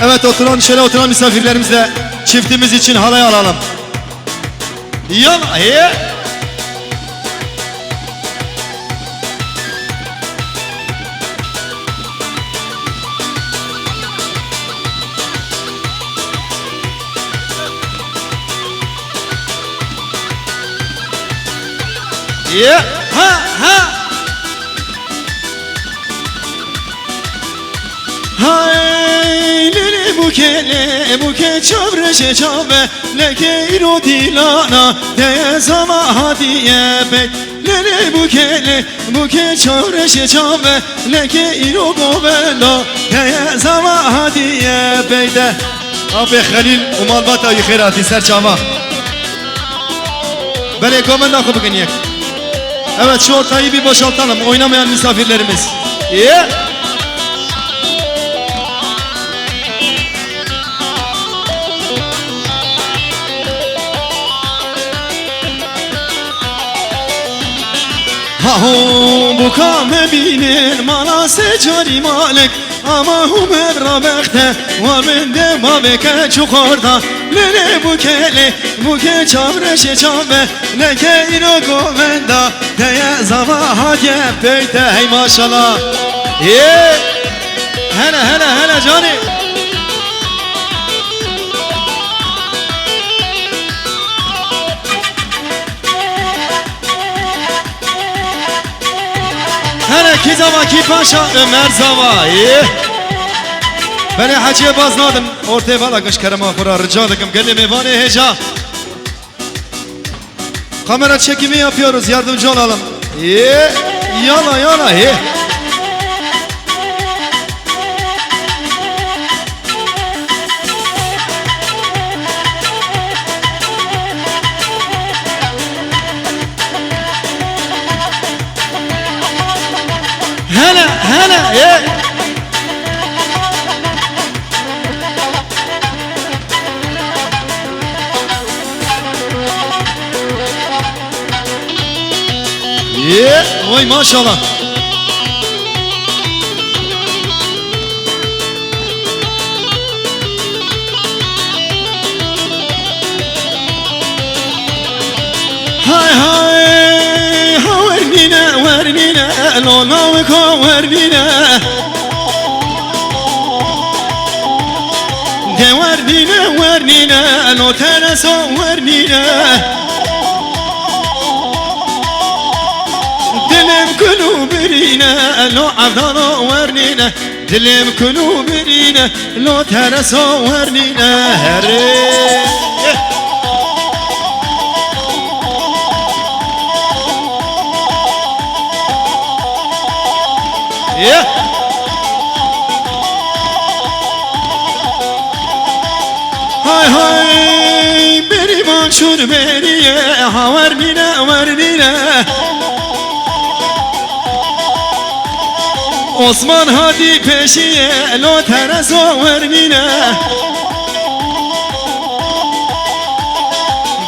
Evet, şöyle oturan misafirlerimizle çiftimiz için halay alalım. Yalla ye. Yeah, ha ha. Hay lili buke çavreşe çave leke iro dilana de zama hadiye bey. Lili buke çavreşe çave leke iro govela de zama hadiye bey de. Abi Halil umal batayı khirati serçama. Böyle komanda ku bugüniyek. Evet, şu ortayı bir boşaltalım, oynamayan misafirlerimiz. Yeah. Ha bu kame binir mana secari malik ama hu merrabekte ve min de babeke çukurda lele buke çavreşe çave leke ino govenda deye zava hadiye beyte hey maşallah. Yeah. Hele cani. Hele ki zava ki paşa Ömer zava. Beni hacıya baznadım. Ortaya valla kış karama kura rica ederim. Gelin mevani heca. Kamera çekimi yapıyoruz. Yardımcı olalım. Yana. Hele. Oy maşallah. Hay vernine lona ve ko vernine de vernine lo tereso vernine dilim kulubirine lo avdalo vernine dilim kulubirine lo tereso vernine herre. Yeah. Hay beri manşur beriye ha vernine Osman hadi peşiye lo tereso vernine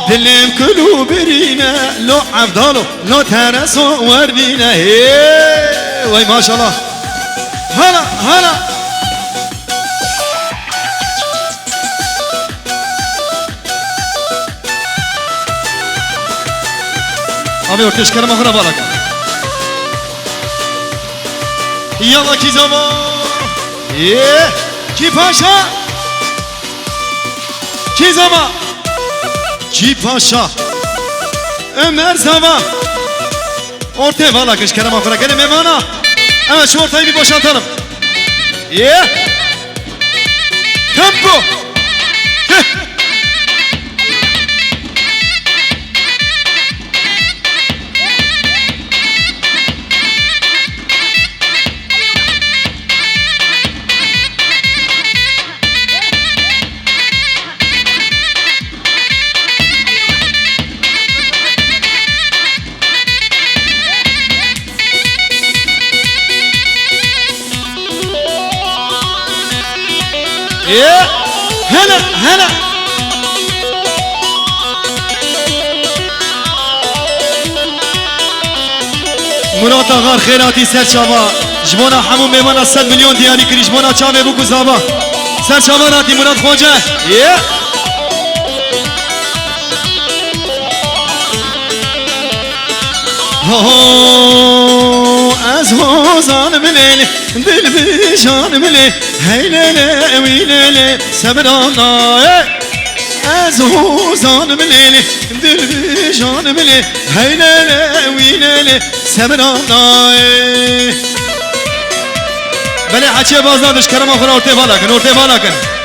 dilim kulubirine lo avdalo lo tereso vernine. Vay maşallah. Hala. Abi ortaya çıkarım ahıra balak. Yalla ki zaman. Ki paşa. Ki zaman. Ki paşa. Ömer zaman. Ortaya balak çıkarım ahıra. Gelin mevana. Evet, şu ortayı bir boşaltalım. Tempo. Hele. Murat Ağar Khairati Serçava Jmona Hamu Memana 100 milyon diyari kiri Jmona Çave bu kuzava سر شباناتی مراد خوجه از حوزان ملیل دل بیشان ملیل هیلله ویلله سبرام نای از حوزان ملیل دل بیشان ملیل هیلله ویلله سبرام نای بله حچه بازدادش کرم آخر ارته بالا کن ارته بالا کن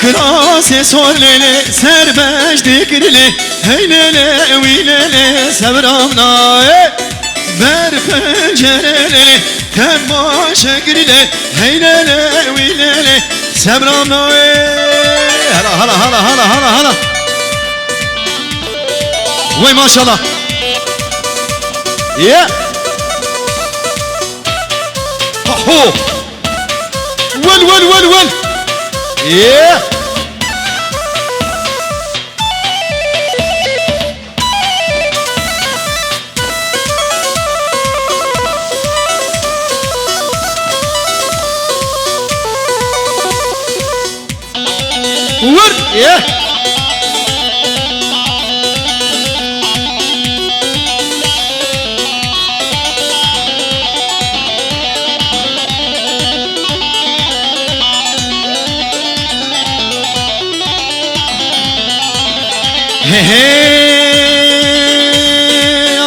كراسي صولي سرباش ديكرلي هيلي ويلي سبرامنا بر پنجرلي تماش قرلي هيلي ويلي سبرامنا هلا هلا هلا هلا هلا هلا وي ما شاء الله يا هو ول ول ول ول Yeah. What? Yeah.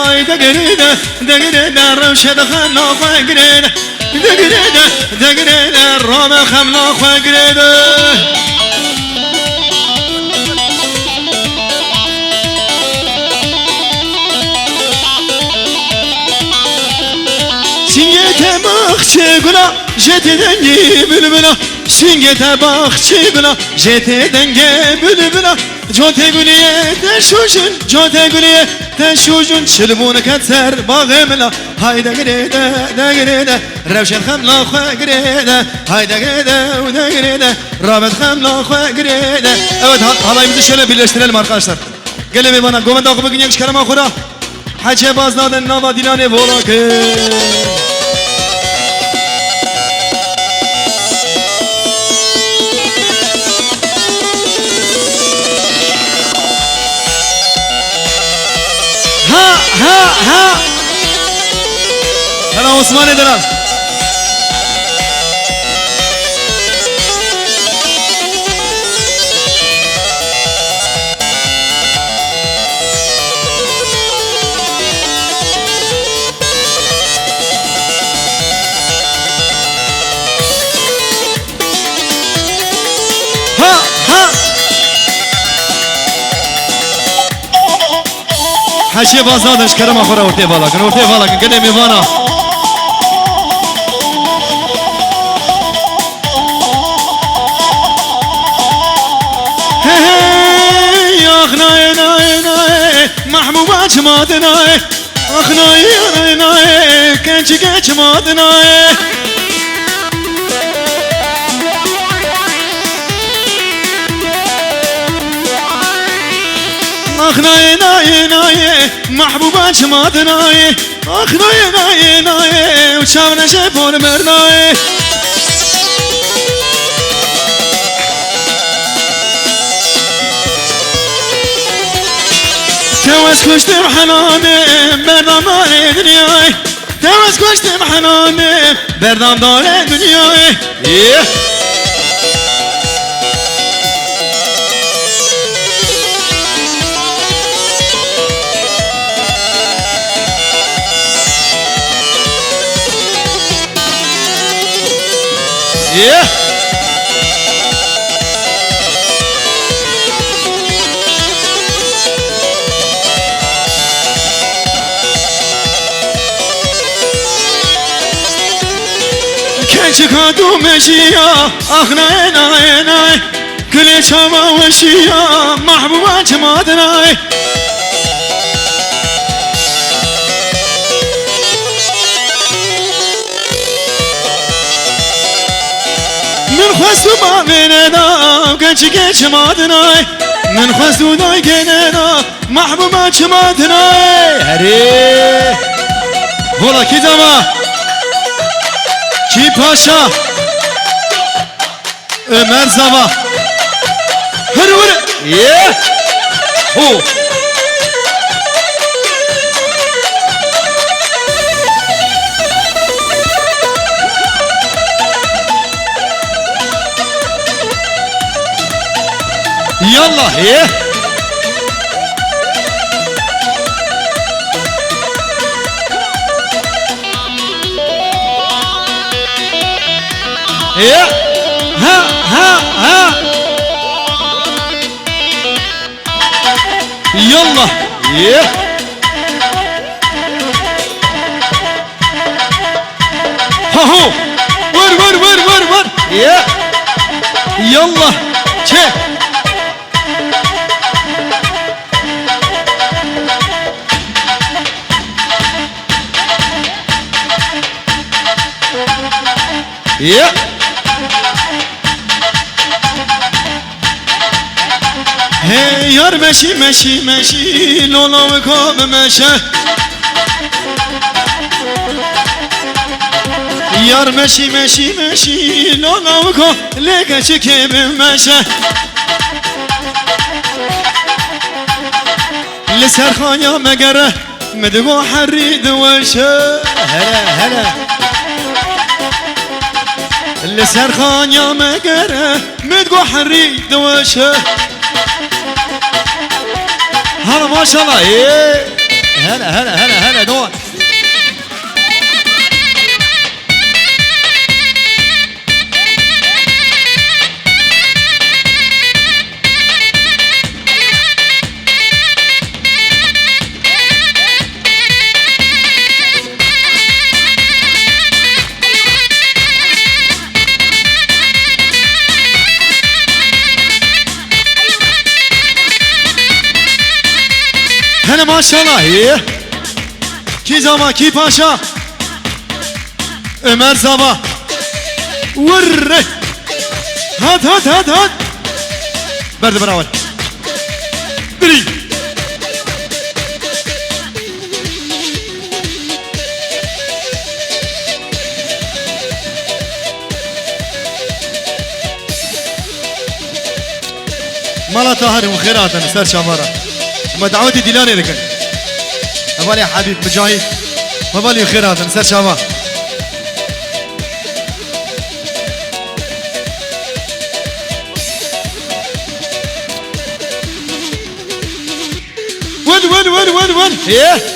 Ay degirede روشه دخل نخواه گرده دگرده رام خم نخواه گرده سینگت باخچه گلا جت دنگی بلبلا سینگت باخچه گلا جت دنگی بلبلا جوت گلیه تشوشن جوت گلیه تشوشن شلبون کتر باغملا های دگرده روشن خملا خواه گرده های دگرده و دگرده رابط خملا خواه گرده evet halayımızı şöyle birleştirelim arkadaşlar gelin bana gomen da bugün yanlış karama khura hace bazladan nava dilane volake ha Hemen Osman Edelan حشي بازادش كرم اخورا ورتي بالا كن قدم يفانا يا اخناي ناي ناي محبوبات مادناي اخناي ناي ناي كنچ مادناي اخناي ناي ناي محبوبات مادناي اخناي ناي ناي وشاونا شافون مرناي توس كشت بحناني بردام داري دنياي توس كشت بحناني بردام داري دنياي Yeah. كادو مشيا اخنا ناي ناي كل شما وشيا محبوبات مادناي من خواستو ما من دام چکه چمادنای من خواستو دای گننا محبوبا چمادنای هری هولا کی زما کی پاشا Ömer Zava Hadi hadi Yeah Ho Yallah Yeah Yeah Ha ha ha Yallah Yeah Ha ho Vur Yeah Yallah Çek Yeah Hey yar meşi lola ve kab meşe Yar meşi lola ve kab leke çekibim meşe لسر خانيا مقره مدقو حريد وشه هلا لسر خانيا مقره مدقو حريد وشه هلا ما شاء الله ايه هلا دور هلا ما شاء الله ايه كي زما كي باشا Ömer Zava ور هات برد براول بري مالا طاهر وخيرات سر شامارة مدعوتي ديلاني لكن مبالي يا حبيب مجاهد مبالي خيرات سر شامارة ون ايه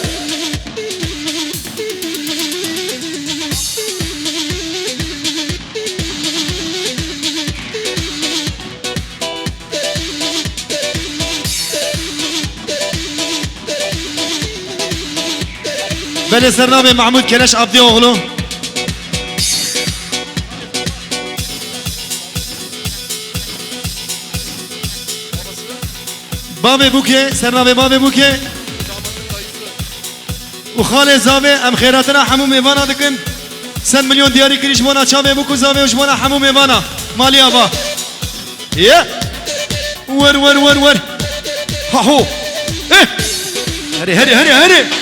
بله سرنامه محمود کلش عبدی oğlu بابي بوكي سرنامه بابي بوكي وخالي زاوي ام خيراتنا حمو ميوانا دكن 100 مليون دياري كريش مونا چاوي بوكو زاوي وجمونا حمو ميوانا مالي ابا يه ور ها هو ايه هري